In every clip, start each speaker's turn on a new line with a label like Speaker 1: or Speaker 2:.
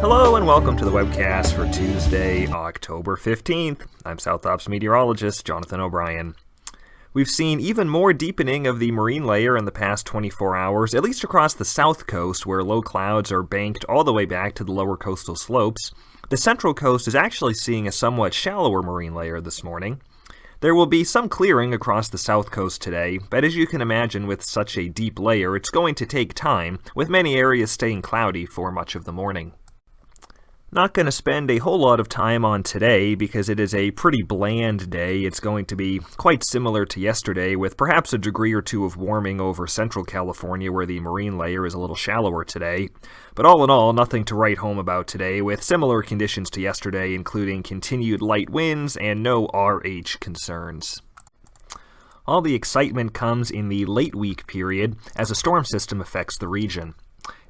Speaker 1: Hello and welcome to the Webcast for Tuesday, October 15th. I'm South Ops meteorologist Jonathan O'Brien. We've seen even more deepening of the marine layer in the past 24 hours, at least across the south coast where low clouds are banked all the way back to the lower coastal slopes. The central coast is actually seeing a somewhat shallower marine layer this morning. There will be some clearing across the south coast today, but as you can imagine with such a deep layer, it's going to take time, with many areas staying cloudy for much of the morning. Not going to spend a whole lot of time on today because it is a pretty bland day. It's going to be quite similar to yesterday with perhaps a degree or two of warming over central California where the marine layer is a little shallower today. But all in all, nothing to write home about today with similar conditions to yesterday, including continued light winds and no RH concerns. All the excitement comes in the late week period as a storm system affects the region.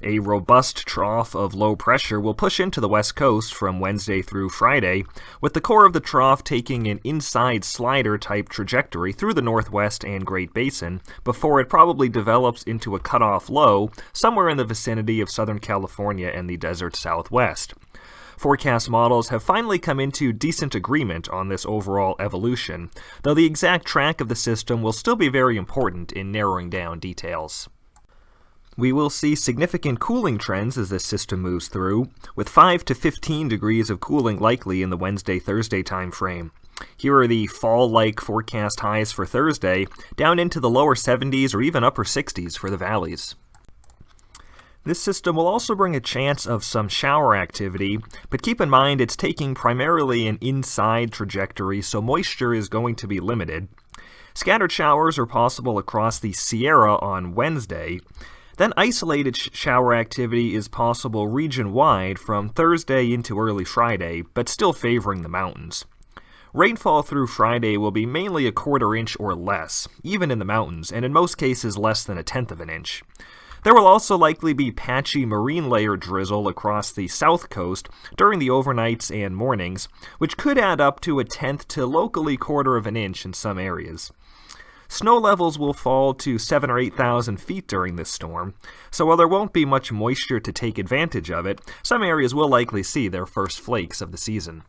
Speaker 1: A robust trough of low pressure will push into the west coast from Wednesday through Friday, with the core of the trough taking an inside slider-type trajectory through the northwest and Great Basin before it probably develops into a cutoff low somewhere in the vicinity of Southern California and the desert southwest. Forecast models have finally come into decent agreement on this overall evolution, though the exact track of the system will still be very important in narrowing down details. We will see significant cooling trends as this system moves through, with 5 to 15 degrees of cooling likely in the Wednesday-Thursday timeframe. Here are the fall-like forecast highs for Thursday, down into the lower 70s or even upper 60s for the valleys. This system will also bring a chance of some shower activity, but keep in mind it's taking primarily an inside trajectory, so moisture is going to be limited. Scattered showers are possible across the Sierra on Wednesday. Then isolated shower activity is possible region-wide from Thursday into early Friday, but still favoring the mountains. Rainfall through Friday will be mainly a quarter inch or less, even in the mountains, and in most cases less than a tenth of an inch. There will also likely be patchy marine layer drizzle across the south coast during the overnights and mornings, which could add up to a tenth to locally quarter of an inch in some areas. Snow levels will fall to 7,000 or 8,000 feet during this storm, so while there won't be much moisture to take advantage of it, some areas will likely see their first flakes of the season.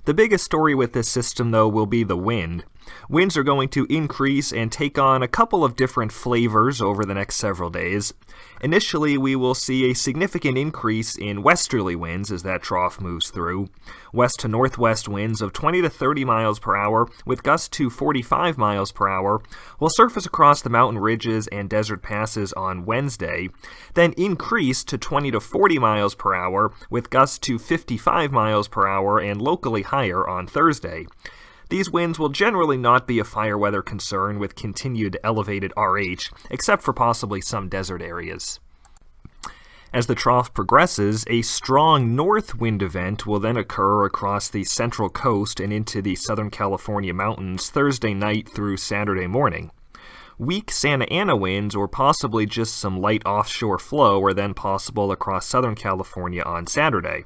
Speaker 1: The biggest story with this system, though, will be the wind. Winds are going to increase and take on a couple of different flavors over the next several days. Initially, we will see a significant increase in westerly winds as that trough moves through. West to northwest winds of 20 to 30 miles per hour with gusts to 45 miles per hour will surface across the mountain ridges and desert passes on Wednesday, then increase to 20 to 40 miles per hour with gusts to 55 miles per hour and locally higher on Thursday. These winds will generally not be a fire weather concern with continued elevated RH, except for possibly some desert areas. As the trough progresses, a strong north wind event will then occur across the central coast and into the Southern California mountains Thursday night through Saturday morning. Weak Santa Ana winds or possibly just some light offshore flow are then possible across Southern California on Saturday.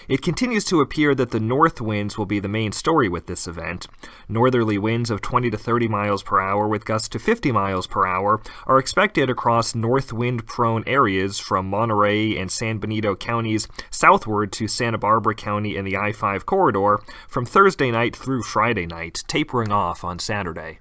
Speaker 1: It continues to appear that the north winds will be the main story with this event. Northerly winds of 20 to 30 miles per hour with gusts to 50 miles per hour are expected across north wind-prone areas from Monterey and San Benito counties southward to Santa Barbara County and the I-5 corridor from Thursday night through Friday night, tapering off on Saturday.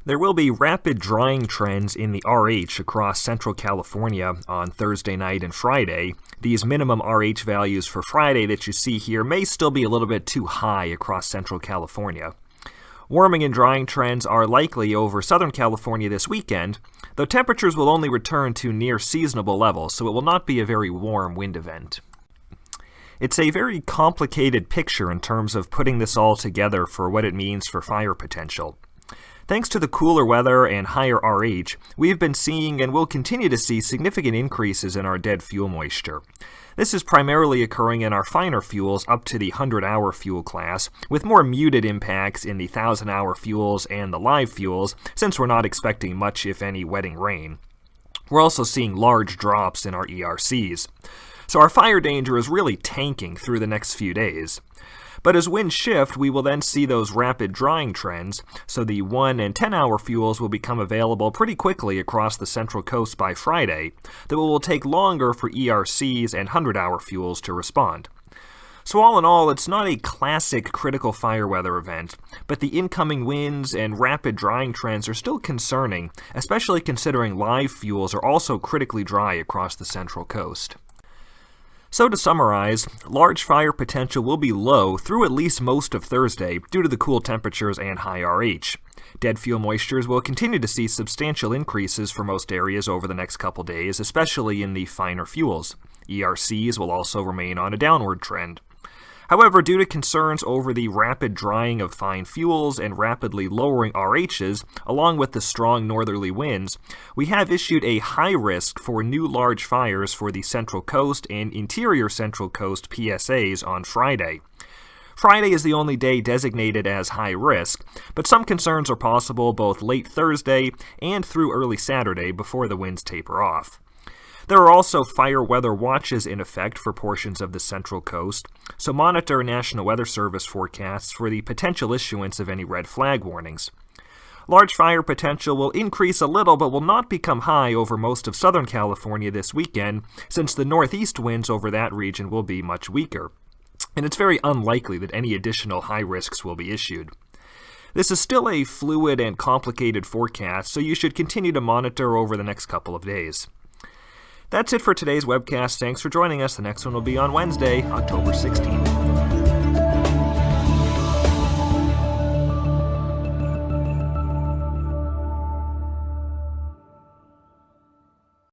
Speaker 1: There will be rapid drying trends in the RH across central California on Thursday night and Friday. These minimum RH values for Friday that you see here may still be a little bit too high across central California. Warming and drying trends are likely over Southern California this weekend, though temperatures will only return to near seasonable levels, so it will not be a very warm wind event. It's a very complicated picture in terms of putting this all together for what it means for fire potential. Thanks to the cooler weather and higher RH, we have been seeing and will continue to see significant increases in our dead fuel moisture. This is primarily occurring in our finer fuels up to the 100-hour fuel class, with more muted impacts in the 1,000-hour fuels and the live fuels, since we're not expecting much, if any, wetting rain. We're also seeing large drops in our ERCs. So our fire danger is really tanking through the next few days. But as winds shift, we will then see those rapid drying trends, so the 1 and 10-hour fuels will become available pretty quickly across the Central Coast by Friday, though it will take longer for ERCs and 100-hour fuels to respond. So all in all, it's not a classic critical fire weather event, but the incoming winds and rapid drying trends are still concerning, especially considering live fuels are also critically dry across the Central Coast. So to summarize, large fire potential will be low through at least most of Thursday due to the cool temperatures and high RH. Dead fuel moistures will continue to see substantial increases for most areas over the next couple days, especially in the finer fuels. ERCs will also remain on a downward trend. However, due to concerns over the rapid drying of fine fuels and rapidly lowering RHs, along with the strong northerly winds, we have issued a high risk for new large fires for the Central Coast and Interior Central Coast PSAs on Friday. Friday is the only day designated as high risk, but some concerns are possible both late Thursday and through early Saturday before the winds taper off. There are also fire weather watches in effect for portions of the Central Coast, so monitor National Weather Service forecasts for the potential issuance of any red flag warnings. Large fire potential will increase a little but will not become high over most of Southern California this weekend, since the northeast winds over that region will be much weaker, and it's very unlikely that any additional high risks will be issued. This is still a fluid and complicated forecast, so you should continue to monitor over the next couple of days. That's it for today's webcast. Thanks for joining us. The next one will be on Wednesday, October 16th.